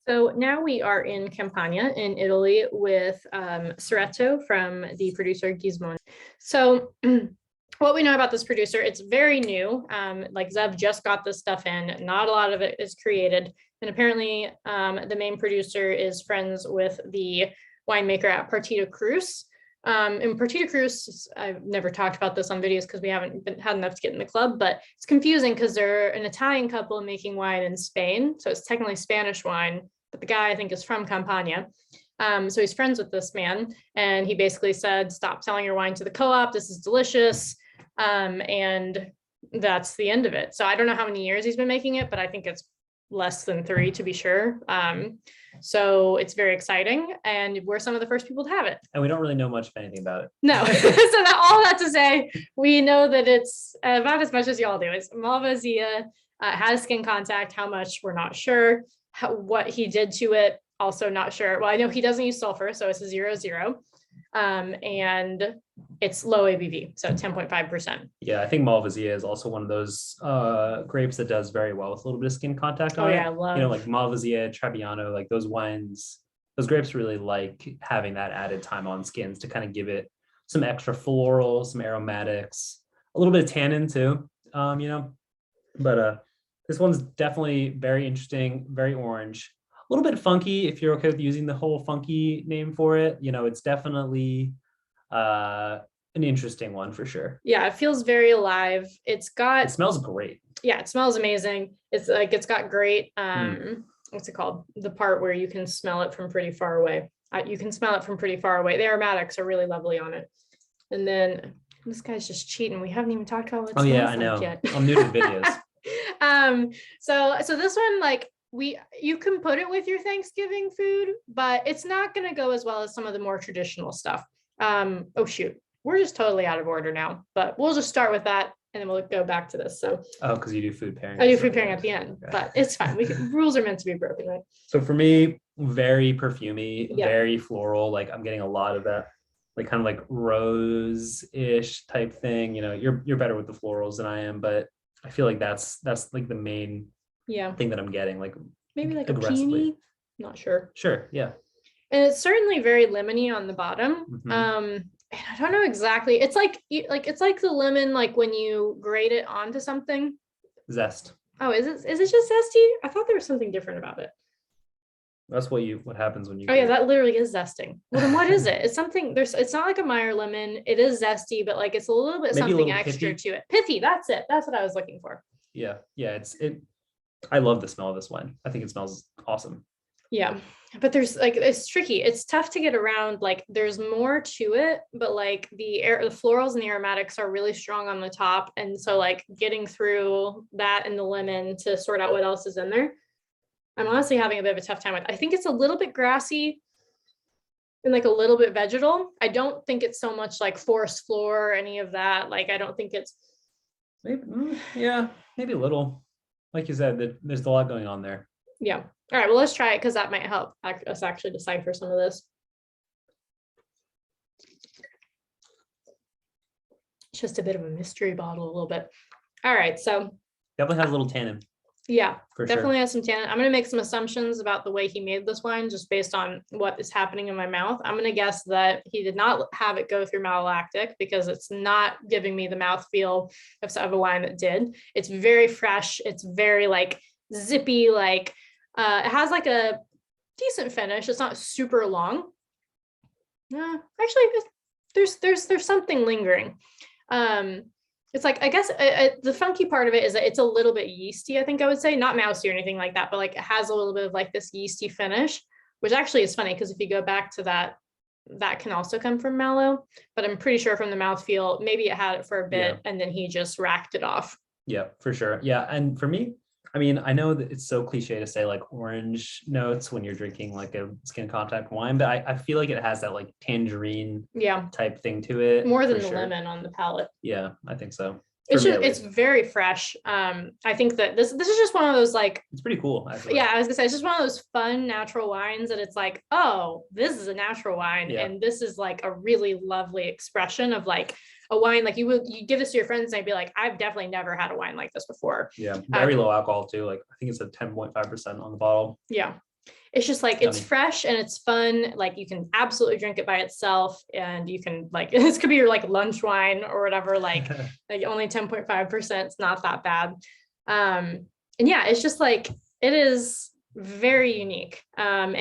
So now we are in Campania in Italy with Cerreto from the producer Gismondi. So what we know about this producer, it's very new. Like Zev just got this stuff in. Not a lot of it is created. And apparently the main producer is friends with the winemaker at Partida Cruz. And Partida Cruz, I've never talked about this on videos because we haven't had enough to get in the club, but it's confusing because they're an Italian couple making wine in Spain. So it's technically Spanish wine, but the guy I think is from Campania. So he's friends with this man, and he basically said, stop selling your wine to the co-op. This is delicious. And that's the end of it. So I don't know how many years he's been making it, but I think it's less than 3 to be sure. So it's very exciting, and we're some of the first people to have it. And we don't really know much of anything about it. No. So all that to say, we know that it's about as much as y'all do. It's Malvasia, has skin contact. How much, we're not sure. What he did to it, also not sure. Well, I know he doesn't use sulfur, so it's a 0.0. And it's low ABV, so 10.5%. Yeah, I think Malvasia is also one of those grapes that does very well with a little bit of skin contact on it. I love, like Malvasia, Trebbiano, like those wines, those grapes really like having that added time on skins to kind of give it some extra floral, some aromatics, a little bit of tannin too, But this one's definitely very interesting, very orange. A little bit funky if you're okay with using the whole funky name for it. It's definitely an interesting one for sure. Yeah, it feels very alive. It smells great. Yeah, it smells amazing. It's got great what's it called? The part where you can smell it from pretty far away. You can smell it from pretty far away. The aromatics are really lovely on it. And then this guy's just cheating. We haven't even talked about what it smells I know. like yet. I'm new to the videos. So this one, like, you can put it with your Thanksgiving food, but it's not going to go as well as some of the more traditional stuff. Oh shoot, we're just totally out of order now, but we'll just start with that and then we'll go back to this. So because you do food pairing. I do food pairing at the end, okay. But it's fine. Rules are meant to be broken, right? So for me, very perfumey, very floral. Like I'm getting a lot of that, like kind of like rose-ish type thing. You're better with the florals than I am, but I feel like that's like the main thing that I'm getting, like maybe like a peony, not sure. Sure, yeah. And it's certainly very lemony on the bottom. And I don't know exactly. It's like the lemon, like when you grate it onto something. Zest. Oh, is it just zesty? I thought there was something different about it. That's what happens when you. Oh yeah, that literally is zesting. Well, then what is it? It's something. It's not like a Meyer lemon. It is zesty, but like it's a little bit maybe something extra pithy. To it. Pithy. That's it. That's what I was looking for. Yeah. I love the smell of this wine. I think it smells awesome. Yeah, but there's like, it's tricky. It's tough to get around. Like there's more to it, but like the florals and the aromatics are really strong on the top. And so like getting through that and the lemon to sort out what else is in there, I'm honestly having a bit of a tough time with. I think it's a little bit grassy and like a little bit vegetal. I don't think it's so much like forest floor or any of that. Like, I don't think it's. Maybe a little. Like you said, there's a lot going on there. Yeah. All right. Well, let's try it because that might help us actually decipher some of this. It's just a bit of a mystery bottle, a little bit. All right. So definitely has a little tannin. Yeah, definitely has some tannin. I'm going to make some assumptions about the way he made this wine just based on what is happening in my mouth. I'm going to guess that he did not have it go through malolactic because it's not giving me the mouthfeel of a wine that did. It's very fresh. It's very like zippy, like it has like a decent finish. It's not super long. Actually, there's something lingering. It's like, I guess the funky part of it is that it's a little bit yeasty, I think I would say, not mousy or anything like that, but like it has a little bit of like this yeasty finish, which actually is funny because if you go back to that can also come from mallow, but I'm pretty sure from the mouthfeel, maybe it had it for a bit and then he just racked it off. Yeah, for sure. Yeah. And for me, I mean, I know that it's so cliche to say like orange notes when you're drinking like a skin contact wine, but I feel like it has that like tangerine type thing to it. More than the lemon on the palate. Yeah, I think so. It's very fresh. I think that this is just one of those like, it's pretty cool. Yeah, I was gonna say, it's just one of those fun natural wines that it's like, oh, this is a natural wine. And this is like a really lovely expression of like a wine. Like you give this to your friends and they'd be like, I've definitely never had a wine like this before. Yeah, very low alcohol too. Like I think it's a 10.5% on the bottle. Yeah. it's just like, it's Yummy. fresh and it's fun. Like you can absolutely drink it by itself, and you can like, this could be your like lunch wine or whatever, like only 10.5%. It's not that bad. And yeah, it's just like, it is very unique. And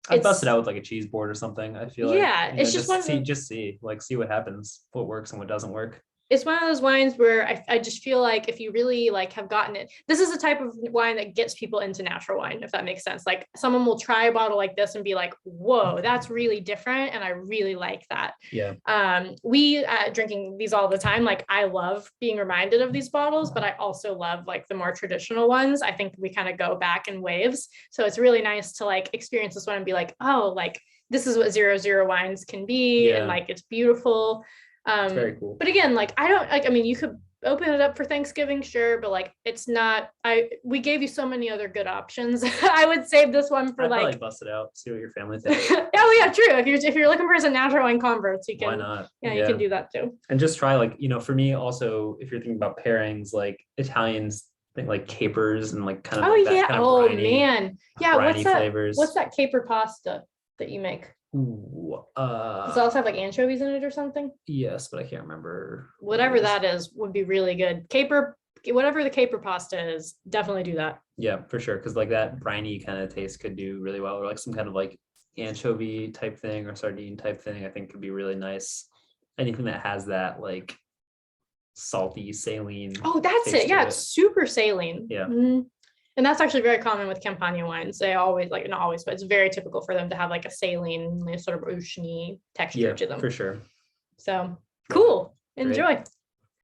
I'd bust it out with like a cheese board or something. I feel like, yeah, it's just one see what happens, what works and what doesn't work. it's one of those wines where I just feel like if you really like have gotten it, this is the type of wine that gets people into natural wine, if that makes sense. Like someone will try a bottle like this and be like, whoa, that's really different. And I really like that. Yeah. We drinking these all the time. Like I love being reminded of these bottles, but I also love like the more traditional ones. I think we kind of go back in waves. So it's really nice to like experience this one and be like, oh, like this is what 0.0 wines can be. And like, it's beautiful. It's very cool. But again, like I don't like, I mean, you could open it up for Thanksgiving, sure, but like it's not, we gave you so many other good options. I would save this one for I'd like probably bust it out, see what your family thinks. Oh yeah, true. If you're looking for some natural wine converts, you can, why not? Yeah, you can do that too. And just try like, for me also, if you're thinking about pairings, like Italians think like capers and like kind of like that kind of briny, man, yeah, briny flavors. What's that caper pasta that you make? Ooh, Does it also have like anchovies in it or something? Yes, but I can't remember. Whatever that is would be really good. Caper, whatever the caper pasta is, definitely do that. Yeah, for sure. Because like that briny kind of taste could do really well, or like some kind of like anchovy type thing or sardine type thing, I think could be really nice. Anything that has that like salty saline. Oh, that's it. Yeah, it's super saline. Yeah. Mm-hmm. And that's actually very common with Campania wines. They always, like, not always, but it's very typical for them to have like a saline, sort of oceany texture to them. For sure. So cool. Enjoy. Great.